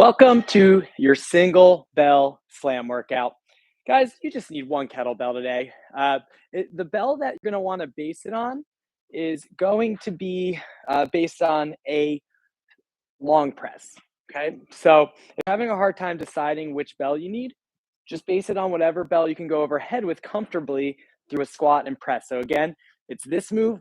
Welcome to your single bell slam workout. Guys, you just need one kettlebell today. The bell that you're going to want to base it on is going to be based on a long press. Okay. So if you're having a hard time deciding which bell you need, just base it on whatever bell you can go overhead with comfortably through a squat and press. So again, it's this move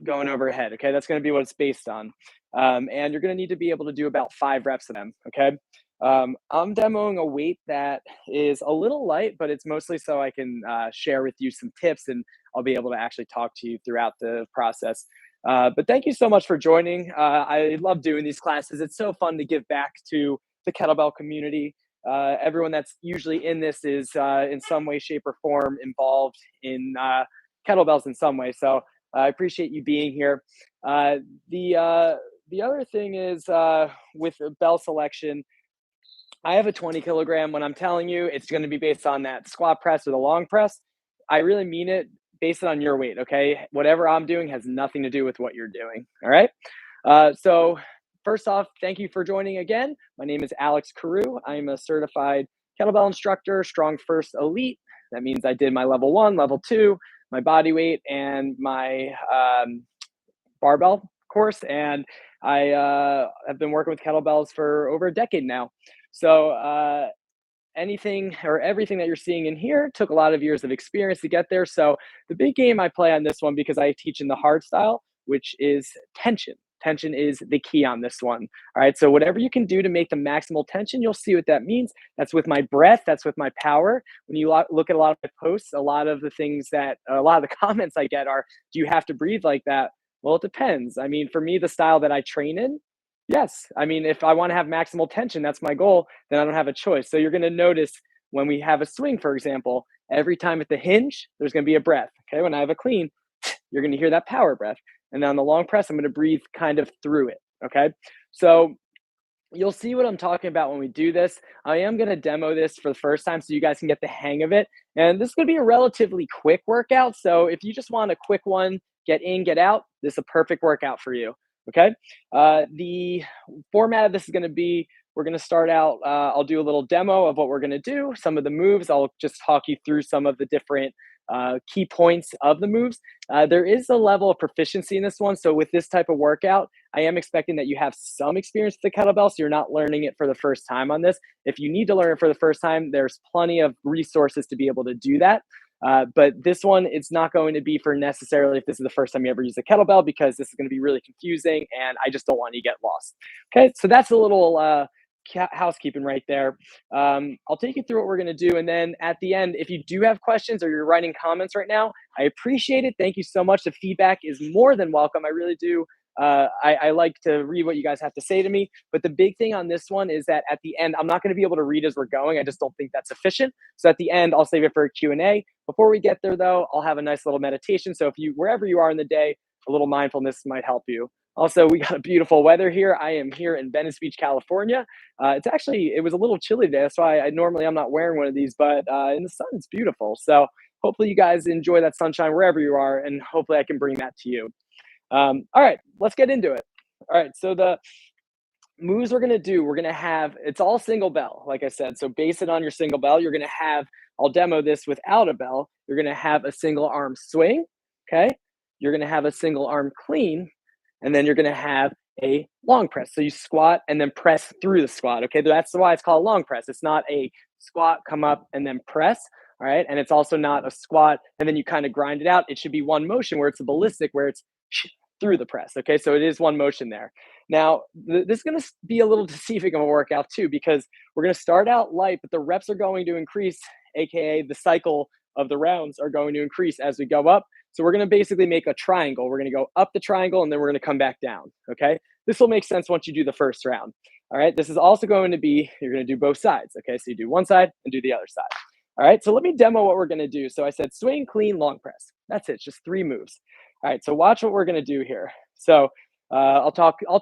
going overhead. Okay. That's going to be what it's based on. And you're going to need to be able to do about 5 reps of them. Okay. I'm demoing a weight that is a little light, but it's mostly so I can share with you some tips and I'll be able to actually talk to you throughout the process. But thank you so much for joining. I love doing these classes. It's so fun to give back to the kettlebell community. Everyone that's usually in this is in some way, shape, or form involved in kettlebells in some way. So I appreciate you being here. The other thing is with bell selection, I have a 20 kilogram. When I'm telling you it's going to be based on that squat press or the long press, I really mean it. Based on your weight, okay? Whatever I'm doing has nothing to do with what you're doing, all right? So first off, thank you for joining again. My name is Alex Karu. I'm a certified kettlebell instructor, Strong First Elite. That means I did my level 1, level 2, my body weight, and my barbell course. And I have been working with kettlebells for over a decade now. So anything or everything that you're seeing in here took a lot of years of experience to get there. So the big game I play on this one, because I teach in the hard style, which is tension. Tension is the key on this one. All right. So whatever you can do to make the maximal tension, you'll see what that means. That's with my breath. That's with my power. When you look at a lot of my posts, a lot of the comments I get are, do you have to breathe like that? Well, it depends. I mean, for me, the style that I train in, yes. I mean, if I want to have maximal tension, that's my goal, then I don't have a choice. So you're going to notice when we have a swing, for example, every time at the hinge, there's going to be a breath. Okay. When I have a clean, you're going to hear that power breath. And then on the long press, I'm going to breathe kind of through it. Okay. So you'll see what I'm talking about when we do this. I am going to demo this for the first time so you guys can get the hang of it. And this is going to be a relatively quick workout. So if you just want a quick one, get in, get out, this is a perfect workout for you. Okay. The format of this is going to be, we're going to start out, I'll do a little demo of what we're going to do, some of the moves. I'll just talk you through some of the different key points of the moves. There is a level of proficiency in this one. So with this type of workout, I am expecting that you have some experience with the kettlebell, so you're not learning it for the first time on this. If you need to learn it for the first time, there's plenty of resources to be able to do that. But this one, it's not going to be for necessarily if this is the first time you ever use a kettlebell, because this is going to be really confusing and I just don't want you to get lost. Okay, so that's a little housekeeping right there. I'll take you through what we're going to do. And then at the end, if you do have questions or you're writing comments right now, I appreciate it. Thank you so much. The feedback is more than welcome. I really do. I like to read what you guys have to say to me. But the big thing on this one is that at the end, I'm not going to be able to read as we're going. I just don't think that's sufficient. So at the end, I'll save it for a Q&A. Before we get there, though, I'll have a nice little meditation. So if you, wherever you are in the day, a little mindfulness might help you. Also, we got beautiful weather here. I am here in Venice Beach, California. It was a little chilly today. That's why normally I'm not wearing one of these, but in the sun, it's beautiful. So hopefully you guys enjoy that sunshine wherever you are, and hopefully I can bring that to you. All right, let's get into it. All right, so the moves we're gonna do, it's all single bell, like I said. So base it on your single bell. You're gonna have, I'll demo this without a bell. You're gonna have a single arm swing, okay? You're gonna have a single arm clean, and then you're going to have a long press. So you squat and then press through the squat. Okay. That's why it's called a long press. It's not a squat, come up and then press. All right. And it's also not a squat and then you kind of grind it out. It should be one motion where it's a ballistic, where it's through the press. Okay. So it is one motion there. Now, this is going to be a little deceiving of a workout too, because we're going to start out light, but the reps are going to increase, AKA the cycle of the rounds are going to increase as we go up. So we're going to basically make a triangle. We're going to go up the triangle and then we're going to come back down. Okay. This will make sense once you do the first round. All right. This is also going to be, you're going to do both sides. Okay. So you do one side and do the other side. All right. So let me demo what we're going to do. So I said swing, clean, long press. That's it. Just 3 moves. All right. So watch what we're going to do here. So I'll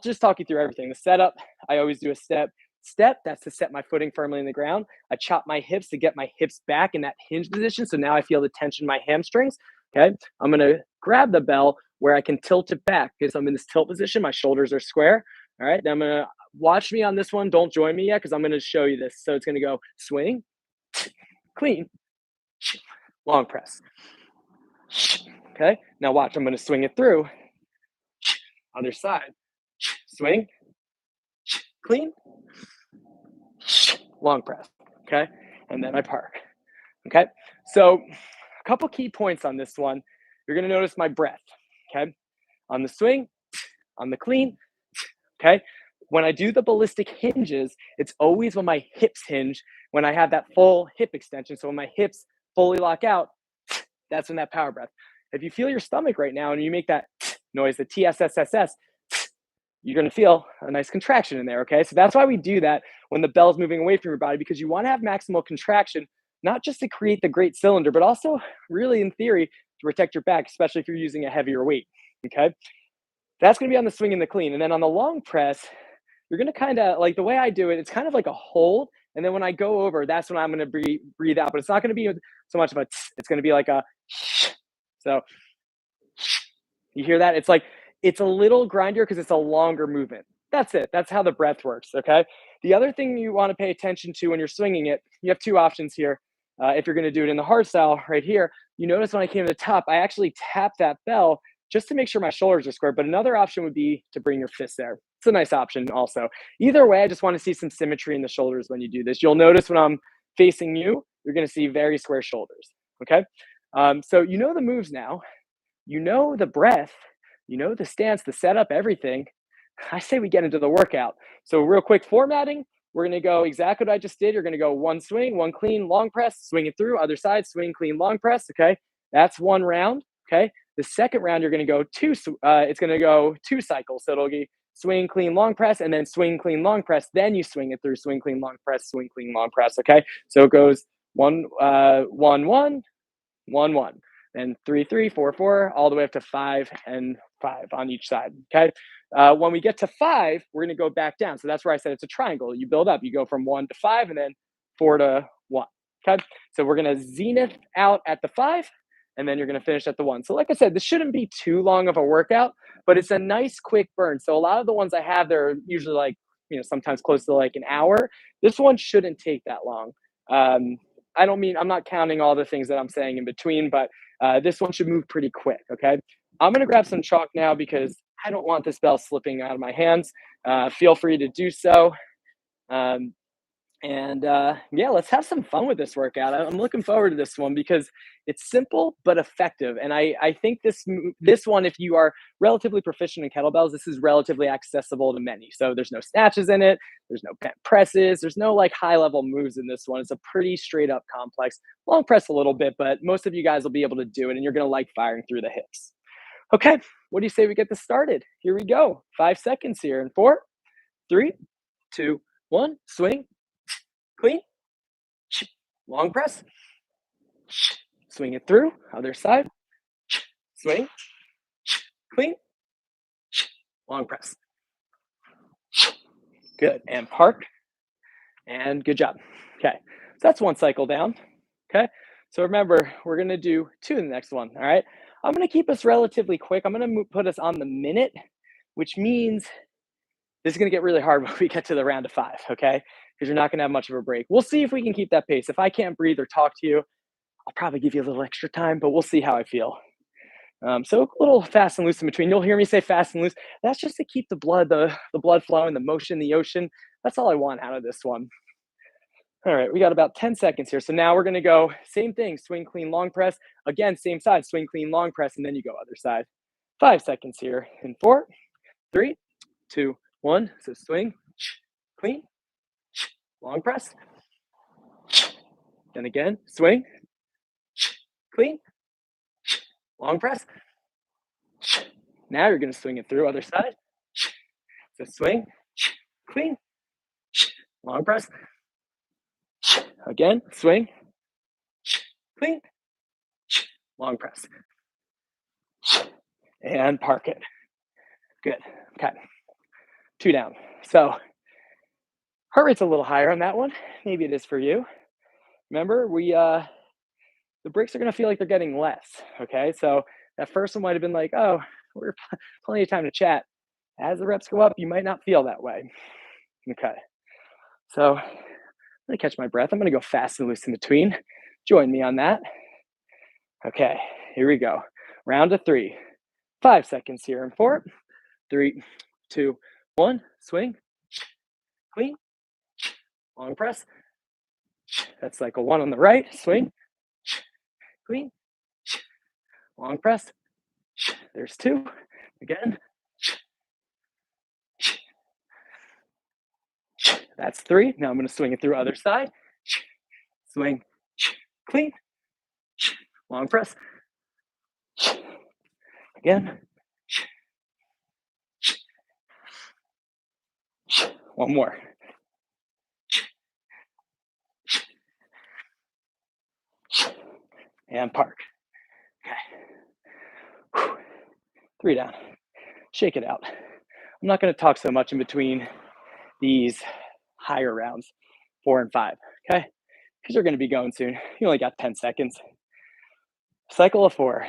just talk you through everything. The setup, I always do a step, that's to set my footing firmly in the ground. I chop my hips to get my hips back in that hinge position. So now I feel the tension in my hamstrings. Okay. I'm going to grab the bell where I can tilt it back because I'm in this tilt position. My shoulders are square. All right. Then I'm going to Watch me on this one. Don't join me yet because I'm going to show you this. So it's going to go swing, clean, long press. Okay, now watch. I'm going to swing it through. Other side. Swing, clean, long press. Okay, and then I park. Okay, so a couple key points on this one. You're going to notice my breath. Okay, on the swing, on the clean. Okay, when I do the ballistic hinges, it's always when my hips hinge, when I have that full hip extension. So when my hips fully lock out, that's when that power breath. If you feel your stomach right now and you make that noise, the TSSSS, you're going to feel a nice contraction in there. Okay, so that's why we do that when the bell's moving away from your body, because you want to have maximal contraction, not just to create the great cylinder, but also really in theory to protect your back, especially if you're using a heavier weight. Okay, that's going to be on the swing and the clean. And then on the long press, you're going to kind of like the way I do it, it's kind of like a hold. And then when I go over, that's when I'm going to breathe out. But it's not going to be so much of a, it's going to be like a, so you hear that? It's like, it's a little grindier because it's a longer movement. That's it. That's how the breath works. Okay. The other thing you want to pay attention to when you're swinging it, you have two options here. If you're going to do it in the hard style right here, you notice when I came to the top, I actually tap that bell just to make sure my shoulders are square. But another option would be to bring your fist there. It's a nice option also. Either way, I just want to see some symmetry in the shoulders when you do this. You'll notice when I'm facing you, you're going to see very square shoulders. Okay. So you know the moves now, you know the breath, you know the stance, the setup, everything. I say we get into the workout. So real quick formatting, we're going to go exactly what I just did. You're going to go one swing, one clean, long press, swing it through, other side, swing, clean, long press. Okay. That's one round. Okay. The second round, you're going to go it's going to go 2 cycles. So it'll be swing, clean, long press, and then swing, clean, long press. Then you swing it through, swing, clean, long press, swing, clean, long press. Okay. So it goes 1, 1, 1, and 3, 3, 4, 4, all the way up to 5 and 5 on each side. Okay. When we get to 5, we're going to go back down. So that's where I said it's a triangle. You build up. You go from 1 to 5, and then 4 to 1. Okay. So we're going to zenith out at the 5, and then you're going to finish at the 1. So like I said, this shouldn't be too long of a workout, but it's a nice quick burn. So a lot of the ones I have, they're usually like, sometimes close to like an hour. This one shouldn't take that long. I'm not counting all the things that I'm saying in between, but this one should move pretty quick. Okay. I'm going to grab some chalk now because I don't want this bell slipping out of my hands. Feel free to do so. Yeah, let's have some fun with this workout. I'm looking forward to this one because it's simple but effective. And I think this one, if you are relatively proficient in kettlebells, this is relatively accessible to many. So there's no snatches in it. There's no bent presses. There's no like high level moves in this one. It's a pretty straight up complex. Long press a little bit, but most of you guys will be able to do it and you're going to like firing through the hips. Okay. What do you say we get this started? Here we go. 5 seconds here in 4, 3, 2, 1, swing. Clean, long press, swing it through, other side, swing, clean, long press. Good, and park, and good job. Okay, so that's 1 cycle down. Okay, so remember, we're gonna do 2 in the next one, all right? I'm gonna keep us relatively quick. I'm gonna put us on the minute, which means this is gonna get really hard when we get to the round of 5, okay? Because you're not gonna have much of a break. We'll see if we can keep that pace. If I can't breathe or talk to you, I'll probably give you a little extra time, but we'll see how I feel. So a little fast and loose in between. You'll hear me say fast and loose. That's just to keep the blood flowing, the motion, the ocean. That's all I want out of this one. All right, we got about 10 seconds here. So now we're gonna go same thing, swing, clean, long press. Again, same side, swing, clean, long press, and then you go other side. 5 seconds here in 4, 3, 2, 1. So swing, clean, long press. Then again, swing, clean, long press. Now you're going to swing it through, other side. So swing, clean, long press. Again, swing, clean, long press. And park it. Good. Okay. 2 down. So heart rate's a little higher on that one. Maybe it is for you. Remember, the breaks are going to feel like they're getting less. Okay. So that first one might have been like, oh, we're plenty of time to chat. As the reps go up, you might not feel that way. Okay. So I'm gonna catch my breath. I'm gonna go fast and loose in between. Join me on that. Okay, here we go. Round of 3. 5 seconds here in 4, 3, 2, 1. Swing, clean, long press. That's cycle 1 on the right. Swing, clean, long press. There's 2. Again. That's 3. Now I'm going to swing it through other side. Swing, clean, long press. Again. One more. And park. Okay. 3 down. Shake it out. I'm not going to talk so much in between these higher rounds, 4 and 5, okay? Because you're going to be going soon. You only got 10 seconds. Cycle of 4.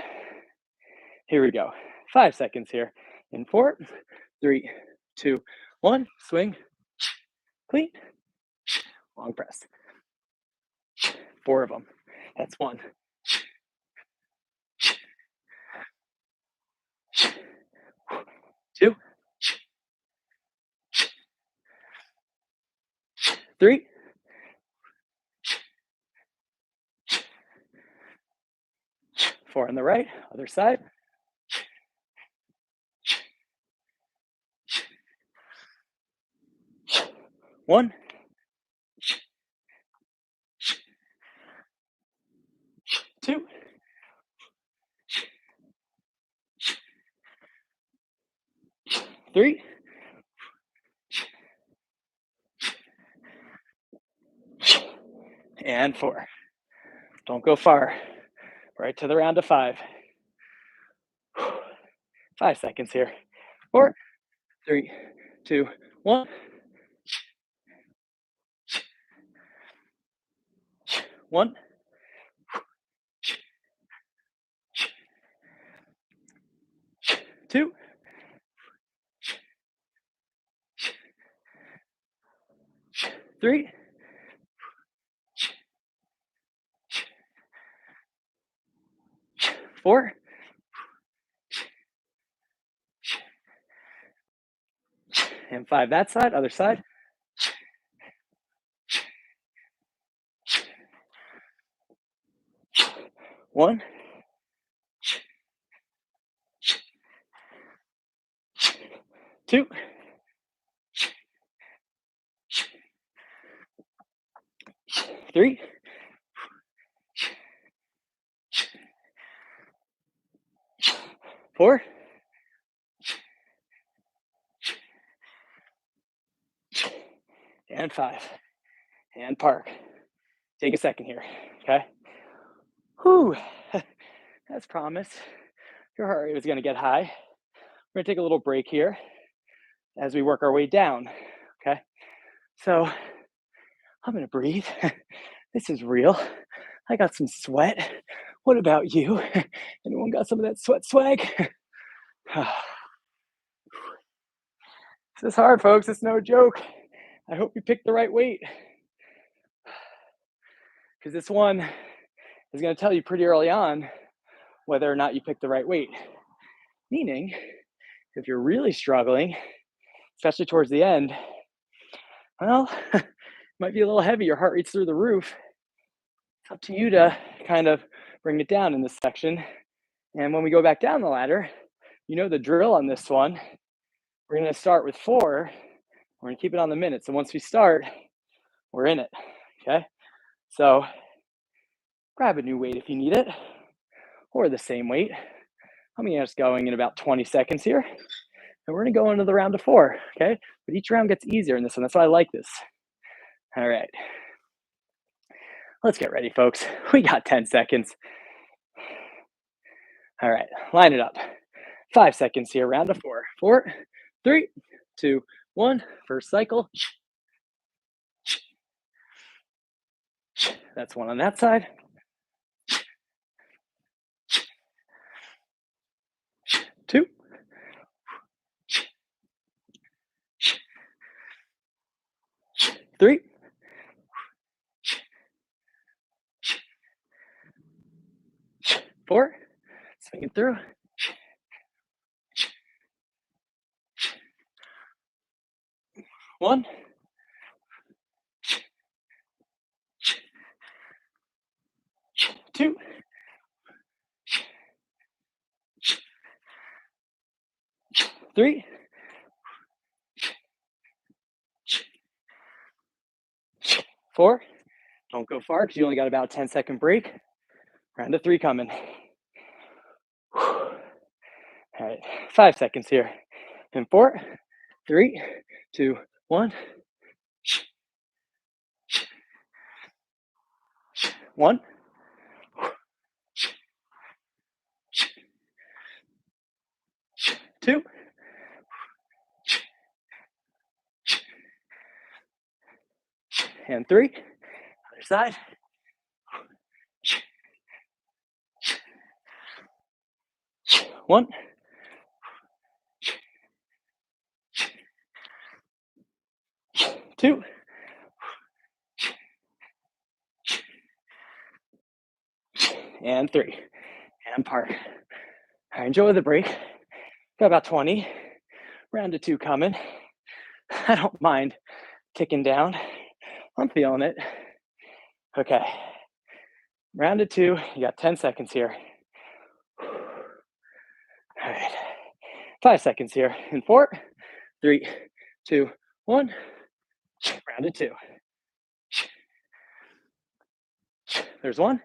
Here we go. 5 seconds here. In 4, 3, 2, 1. Swing, clean, long press. 4 of them. That's 1. 2, 3, 4 on the right, other side. 1, 2, 3, and 4. Don't go far. Right to the round of 5. 5 seconds here. 4, 3, 2, 1. 1, 2, 3, 4, and 5 that side, other side. 1, 2, 3, 4, and 5. And park. Take a second here, okay? Whew. As promised, your heart rate was going to get high. We're going to take a little break here as we work our way down, okay? So I'm going to breathe. This is real. I got some sweat. What about you? Anyone got some of that sweat swag? This is hard, folks. It's no joke. I hope you picked the right weight, because this one is going to tell you pretty early on whether or not you picked the right weight. Meaning, if you're really struggling, especially towards the end, well, it might be a little heavy. Your heart rate's through the roof. It's up to you to kind of bring it down in this section. And when we go back down the ladder, you know the drill on this one. We're going to start with 4. We're going to keep it on the minutes. And once we start, we're in it. Okay? So grab a new weight if you need it, or the same weight. I'm going to get us going in about 20 seconds here. And we're going to go into the round of 4. Okay? But each round gets easier in this one. That's why I like this. All right. Let's get ready, folks. We got 10 seconds. All right. Line it up. 5 seconds here. Round of 4. 4, 3, 2, 1. First cycle. That's 1 on that side. 2, 3, 4, swing it through, 1, 2, 3, 4. Don't go far because you only got about a 10-second break. Round of 3 coming. All right, 5 seconds here. In 4, 3, 2, 1. 1, 2, and 3. Other side. 1, 2, and 3. And park. All right, enjoy the break. Got about 20. Round of 2 coming. I don't mind ticking down. I'm feeling it. Okay. Round of 2. You got 10 seconds here. All right. 5 seconds here. In 4, 3, 2, 1. Round of 2. There's 1.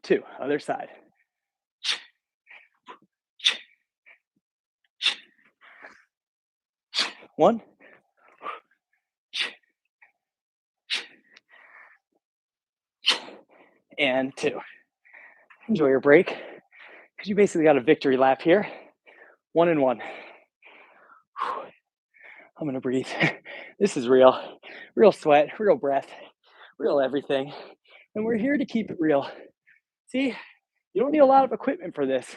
2. Other side. 1. And 2. Enjoy your break because you basically got a victory lap here. 1 and 1. I'm gonna breathe. This is real. Real sweat, real breath, real everything. And we're here to keep it real. See, you don't need a lot of equipment for this.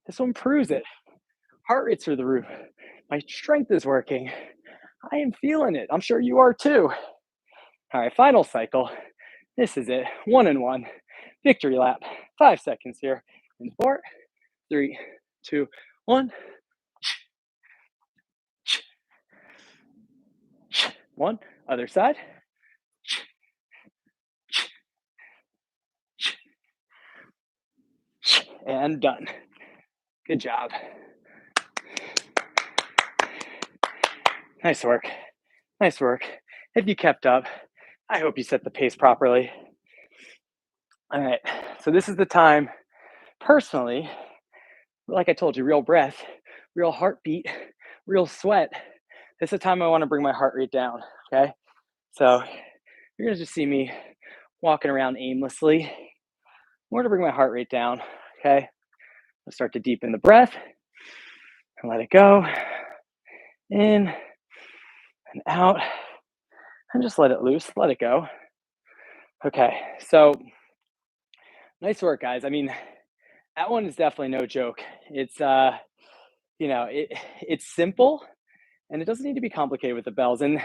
This one proves it. Heart rates through the roof. My strength is working. I am feeling it. I'm sure you are too. All right, final cycle. This is it. 1 and 1. Victory lap. 5 seconds here. In 4, 3, 2, 1. 1. Other side. And done. Good job. Nice work. Nice work. If you kept up, I hope you set the pace properly. All right. So this is the time, personally, like I told you, real breath, real heartbeat, real sweat. This is the time I want to bring my heart rate down. Okay. So you're going to just see me walking around aimlessly. I want to bring my heart rate down. Okay. I'll start to deepen the breath and let it go. In and out. And just let it loose. Let it go. Okay. So nice work, guys. I mean, that one is definitely no joke. It's it's simple and it doesn't need to be complicated with the bells. And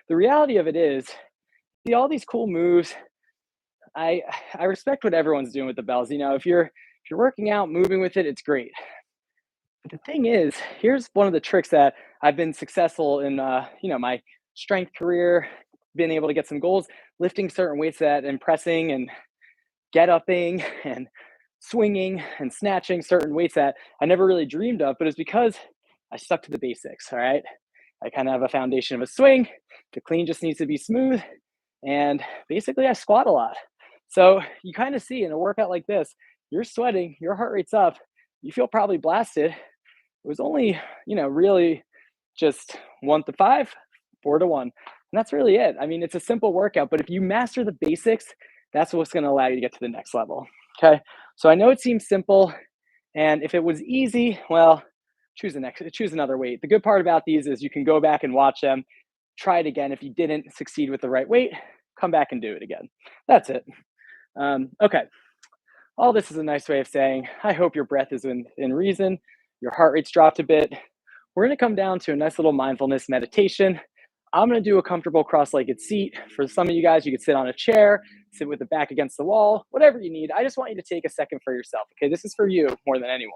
the reality of it is, see all these cool moves. I I respect what everyone's doing with the bells. If you're working out, moving with it, it's great. But the thing is, here's one of the tricks that I've been successful in. My strength career, being able to get some goals, lifting certain weights that and pressing and get upping and swinging and snatching certain weights that I never really dreamed of, but it's because I stuck to the basics. All right. I kind of have a foundation of a swing. The clean just needs to be smooth. And basically, I squat a lot. So you kind of see in a workout like this, you're sweating, your heart rate's up, you feel probably blasted. It was only, really just 1 to 5, 4 to 1. And that's really it. I mean, it's a simple workout, but if you master the basics, that's what's going to allow you to get to the next level. Okay. So I know it seems simple. And if it was easy, well, choose another weight. The good part about these is you can go back and watch them, try it again. If you didn't succeed with the right weight, come back and do it again. That's it. Okay. All this is a nice way of saying, I hope your breath is in reason. Your heart rate's dropped a bit. we're going to come down to a nice little mindfulness meditation. I'm going to do a comfortable cross-legged seat. For some of you guys, you could sit on a chair, sit with the back against the wall, whatever you need. I just want you to take a second for yourself. Okay, this is for you more than anyone.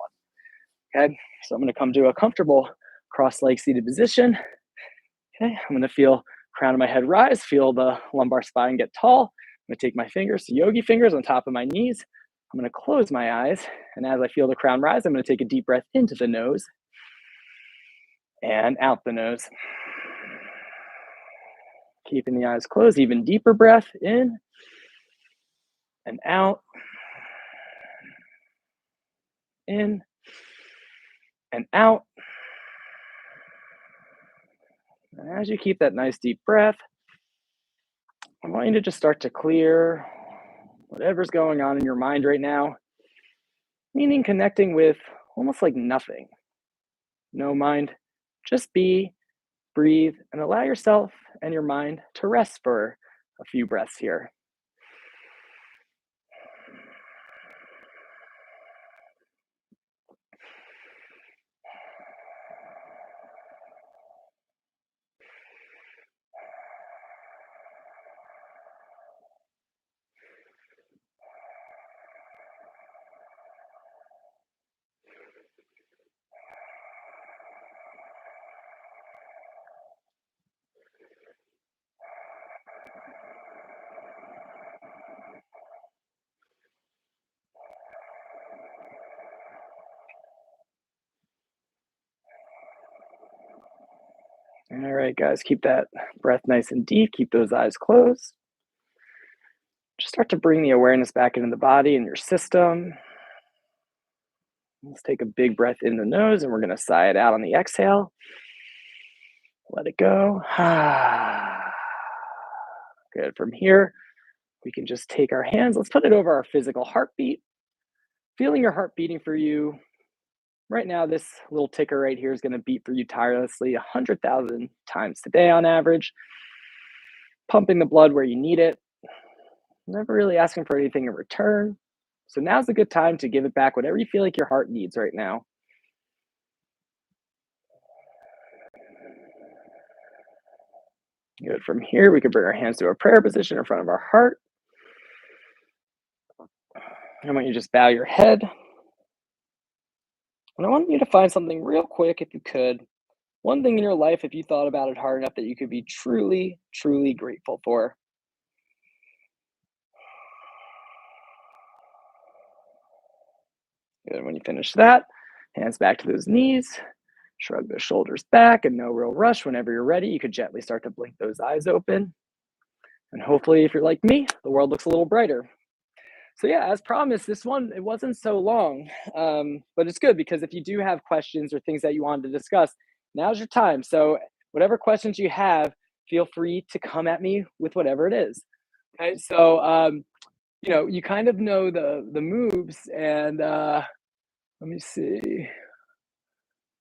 Okay, so I'm going to come to a comfortable cross-leg seated position. Okay, I'm going to feel crown of my head rise, feel the lumbar spine get tall. I'm going to take my fingers, yogi fingers on top of my knees. I'm going to close my eyes, and as I feel the crown rise, I'm going to take a deep breath into the nose and out the nose. Keeping the eyes closed, even deeper breath in and out, in and out. And as you keep that nice deep breath, I want you to just start to clear whatever's going on in your mind right now, meaning connecting with almost like nothing. No mind, just be, breathe, and allow yourself and your mind to rest for a few breaths here. All right, guys, keep that breath nice and deep. Keep those eyes closed. Just start to bring the awareness back into the body and your system. Let's take a big breath in the nose, and we're going to sigh it out on the exhale. Let it go. Good. From here, we can just take our hands. Let's put it over our physical heartbeat. Feeling your heart beating for you. Right now, this little ticker right here is going to beat for you tirelessly 100,000 times today on average. Pumping the blood where you need it. Never really asking for anything in return. So now's a good time to give it back whatever you feel like your heart needs right now. Good. From here, we can bring our hands to a prayer position in front of our heart. I want you to just bow your head. And I want you to find something real quick, if you could. One thing in your life, if you thought about it hard enough, that you could be truly, truly grateful for. Good. When you finish that, hands back to those knees. Shrug the shoulders back, and no real rush. Whenever you're ready, you could gently start to blink those eyes open. And hopefully, if you're like me, the world looks a little brighter. So yeah, as promised, this one, it wasn't so long, but it's good because if you do have questions or things that you wanted to discuss, now's your time. So whatever questions you have, feel free to come at me with whatever it is. Okay, so you kind of know the moves, and let me see.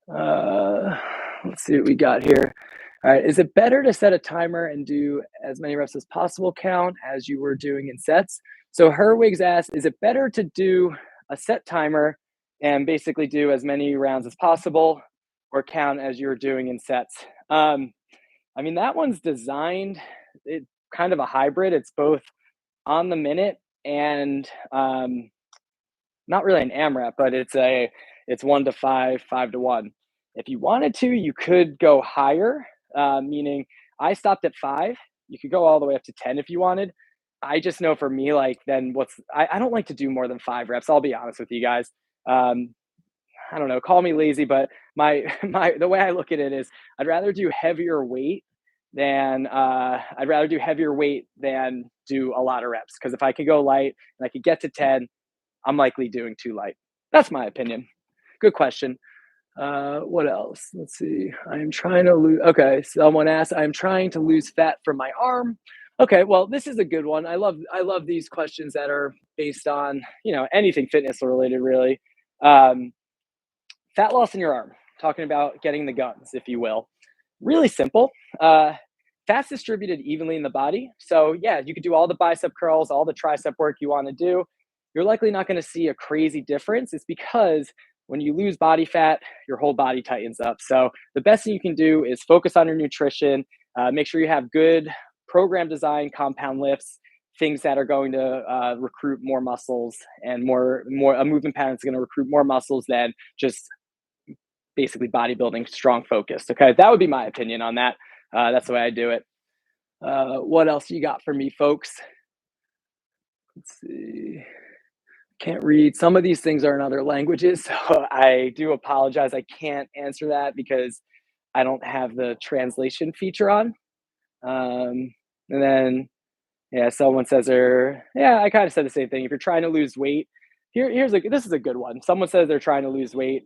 Let's see what we got here. All right, is it better to set a timer and do as many reps as possible count as you were doing in sets? So Herwig's asked, is it better to do a set timer and basically do as many rounds as possible or count as you're doing in sets? I mean, that one's designed, it's kind of a hybrid. It's both on the minute and not really an AMRAP, but it's 1 to 5, 5 to 1. If you wanted to, you could go higher, meaning I stopped at 5. You could go all the way up to 10 if you wanted. I just know for me, like, then I don't like to do more than 5 reps. I'll be honest with you guys. I don't know, call me lazy, but the way I look at it is I'd rather do heavier weight than do a lot of reps. Because if I could go light and I could get to 10, I'm likely doing too light. That's my opinion. Good question. What else? Let's see. Okay, someone asked, I'm trying to lose fat from my arm. Okay, well, this is a good one. I love these questions that are based on, anything fitness related, really. Fat loss in your arm, talking about getting the guns, if you will. Really simple. Fat's distributed evenly in the body. So yeah, you could do all the bicep curls, all the tricep work you want to do. You're likely not going to see a crazy difference. It's because when you lose body fat, your whole body tightens up. So the best thing you can do is focus on your nutrition, make sure you have good program design, compound lifts, things that are going to recruit more muscles, and more a movement pattern is going to recruit more muscles than just basically bodybuilding strong focused. Okay, that would be my opinion on that. That's the way I do it. What else you got for me, folks? Let's see. Can't read. Some of these things are in other languages, so I do apologize. I can't answer that because I don't have the translation feature on. And then, yeah, someone says they're, yeah, I kind of said the same thing. If you're trying to lose weight, this is a good one. Someone says they're trying to lose weight.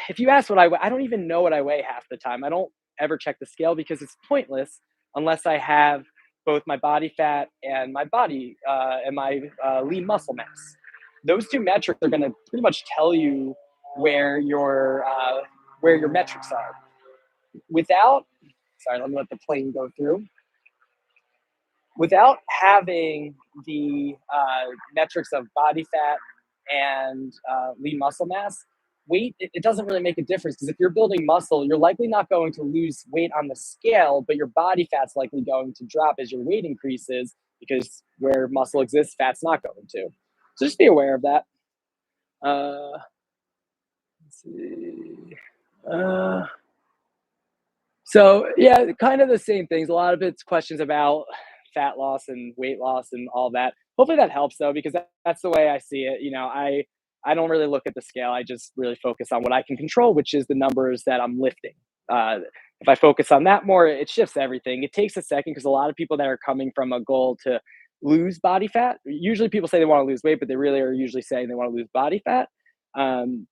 If you ask what I weigh, I don't even know what I weigh half the time. I don't ever check the scale because it's pointless unless I have both my body fat and my body and my lean muscle mass. Those two metrics are going to pretty much tell you where your metrics are. Without, sorry, let me let the plane go through. Without having the metrics of body fat and lean muscle mass, weight, it doesn't really make a difference, because if you're building muscle, you're likely not going to lose weight on the scale, but your body fat's likely going to drop as your weight increases, because where muscle exists, fat's not going to. So just be aware of that. Let's see. So yeah, kind of the same things. A lot of it's questions about fat loss and weight loss and all that. Hopefully that helps though, because that's the way I see it. I don't really look at the scale. I just really focus on what I can control, which is the numbers that I'm lifting. If I focus on that more, it shifts everything. It takes a second, because a lot of people that are coming from a goal to lose body fat, usually people say they want to lose weight, but they really are usually saying they want to lose body fat. Um,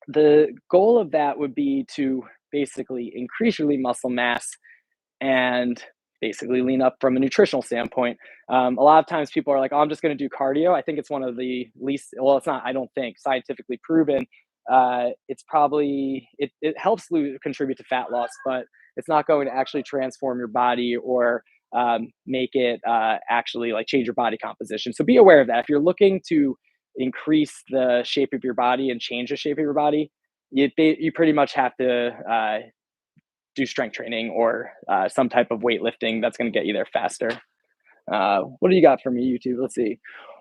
the goal of that would be to basically increase your lean muscle mass and basically lean up from a nutritional standpoint. A lot of times people are like, oh, I'm just going to do cardio. I think it's one of the least, well, it's not, I don't think, scientifically proven. It's probably, it helps contribute to fat loss, but it's not going to actually transform your body or make it actually like change your body composition. So be aware of that. If you're looking to increase the shape of your body and change the shape of your body, you pretty much have to do strength training or some type of weightlifting that's going to get you there faster. What do you got for me, YouTube? Let's see.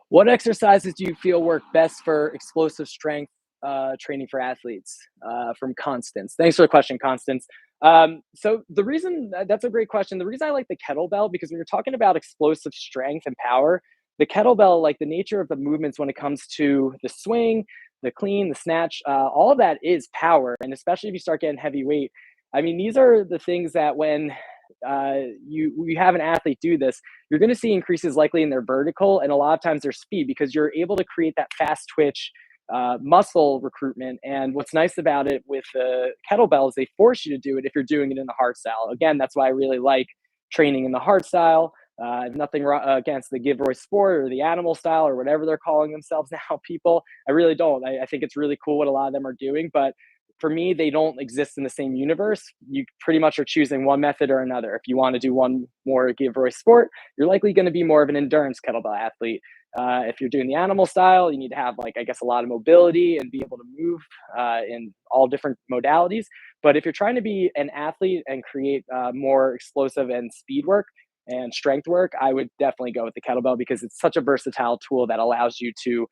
What exercises do you feel work best for explosive strength training for athletes? From Constance. Thanks for the question, Constance. So the reason that's a great question. The reason I like the kettlebell, because when you're talking about explosive strength and power, the kettlebell, like the nature of the movements when it comes to the swing, the clean, the snatch, all of that is power. And especially if you start getting heavy weight, I mean, these are the things that when you have an athlete do this, you're going to see increases likely in their vertical and a lot of times their speed, because you're able to create that fast twitch muscle recruitment. And what's nice about it with the kettlebell is they force you to do it if you're doing it in the hard style. Again, that's why I really like training in the hard style. Nothing against the give Roy sport or the animal style or whatever they're calling themselves now, people. I really don't. I think it's really cool what a lot of them are doing, but for me, they don't exist in the same universe. You pretty much are choosing one method or another. If you want to do one more give Roy sport, you're likely going to be more of an endurance kettlebell athlete. If you're doing the animal style, you need to have, like, I guess, a lot of mobility and be able to move in all different modalities. But if you're trying to be an athlete and create more explosive and speed work and strength work, I would definitely go with the kettlebell, because it's such a versatile tool that allows you to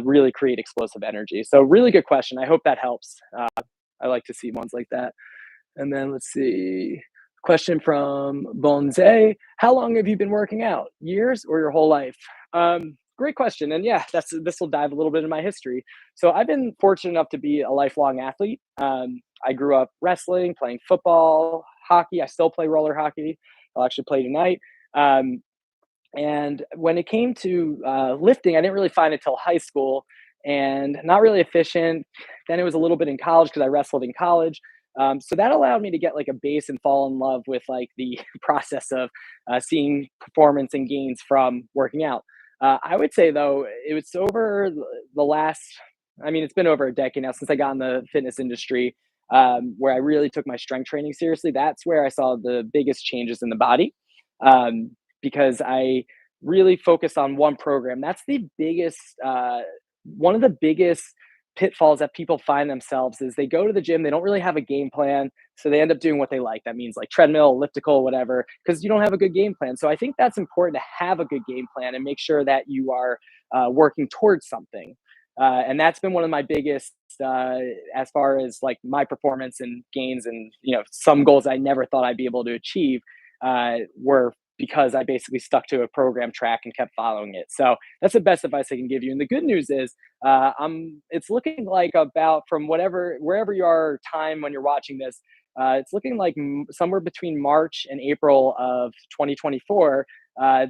really create explosive energy. So really good question. I hope that helps. I like to see ones like that. And then let's see. Question from Bonze. How long have you been working out? Years or your whole life? Great question. And yeah, this will dive a little bit in my history. So I've been fortunate enough to be a lifelong athlete. I grew up wrestling, playing football, hockey. I still play roller hockey. I'll actually play tonight. And when it came to lifting, I didn't really find it till high school, and not really efficient. Then it was a little bit in college, because I wrestled in college. So that allowed me to get like a base and fall in love with like the process of seeing performance and gains from working out. I would say though, it was over the last, I mean, it's been over a decade now since I got in the fitness industry, where I really took my strength training seriously. That's where I saw the biggest changes in the body, because I really focused on one program. That's the biggest, one of the biggest pitfalls that people find themselves is they go to the gym, they don't really have a game plan, so they end up doing what they like. That means like treadmill, elliptical, whatever, because you don't have a good game plan. So I think that's important to have a good game plan and make sure that you are working towards something. And that's been one of my biggest, as far as like my performance and gains, and some goals I never thought I'd be able to achieve were because I basically stuck to a program track and kept following it. So that's the best advice I can give you. And the good news is, it's looking like about from wherever you are time when you're watching this, it's looking like somewhere between March and April of 2024.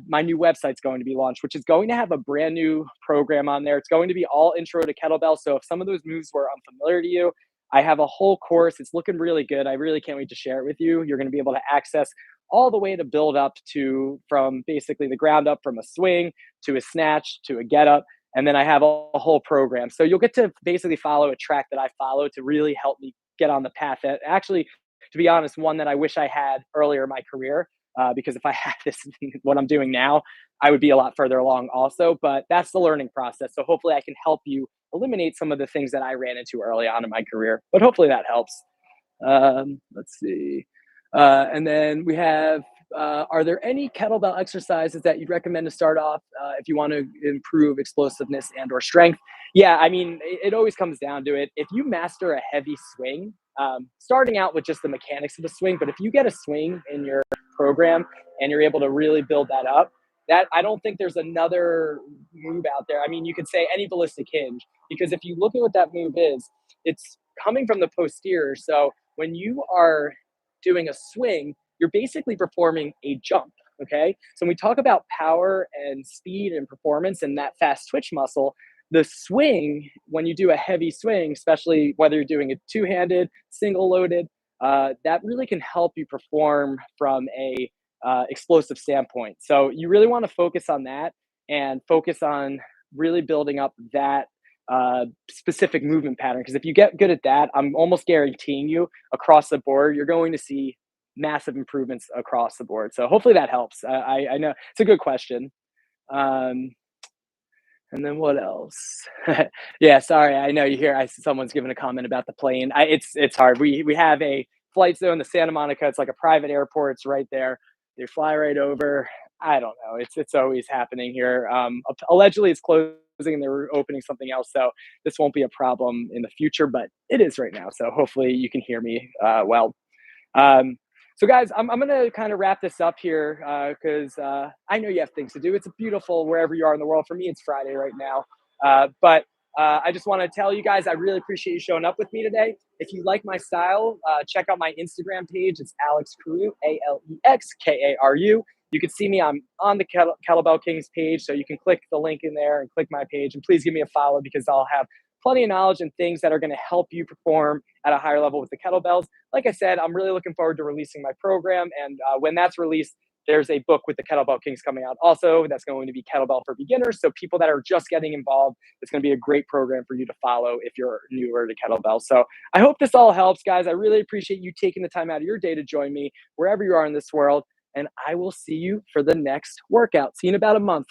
My new website's going to be launched, which is going to have a brand new program on there. It's going to be all intro to kettlebell. So if some of those moves were unfamiliar to you, I have a whole course. It's looking really good. I really can't wait to share it with you. You're going to be able to access all the way to build up to from basically the ground up, from a swing to a snatch to a get up. And then I have a whole program. So you'll get to basically follow a track that I follow to really help me get on the path that actually, to be honest, one that I wish I had earlier in my career. Because if I had this, what I'm doing now, I would be a lot further along also. But that's the learning process. So hopefully I can help you eliminate some of the things that I ran into early on in my career. But hopefully that helps. Let's see. And then we have, are there any kettlebell exercises that you'd recommend to start off if you want to improve explosiveness and or strength? Yeah, I mean, it always comes down to it. If you master a heavy swing, starting out with just the mechanics of the swing, but if you get a swing in your program and you're able to really build that up, that I don't think there's another move out there. I mean, you could say any ballistic hinge, because if you look at what that move is, it's coming from the posterior. So when you are doing a swing, you're basically performing a jump. Okay. So when we talk about power and speed and performance and that fast twitch muscle, the swing, when you do a heavy swing, especially whether you're doing it two-handed, single loaded, that really can help you perform from a explosive standpoint. So you really want to focus on that and focus on really building up that specific movement pattern. Because if you get good at that, I'm almost guaranteeing you across the board, you're going to see massive improvements across the board. So hopefully that helps. I know it's a good question. Um, and then what else? Yeah, sorry. I know you hear someone's giving a comment about the plane. It's hard. We have a flight zone, the Santa Monica. It's like a private airport. It's right there. They fly right over. I don't know. It's always happening here. Allegedly, it's closing and they're opening something else. So this won't be a problem in the future, but it is right now. So hopefully you can hear me well. Um, so guys, I'm going to kind of wrap this up here because I know you have things to do. It's beautiful wherever you are in the world. For me, it's Friday right now. But I just want to tell you guys, I really appreciate you showing up with me today. If you like my style, check out my Instagram page. It's Alex Karu, AlexKaru. You can see me. I'm on the Kettlebell Kings page, so you can click the link in there and click my page. And please give me a follow because I'll have plenty of knowledge and things that are going to help you perform at a higher level with the kettlebells. Like I said, I'm really looking forward to releasing my program. And when that's released, there's a book with the Kettlebell Kings coming out also. That's going to be Kettlebell for Beginners. So people that are just getting involved, it's going to be a great program for you to follow if you're newer to kettlebell. So I hope this all helps, guys. I really appreciate you taking the time out of your day to join me wherever you are in this world. And I will see you for the next workout. See you in about a month.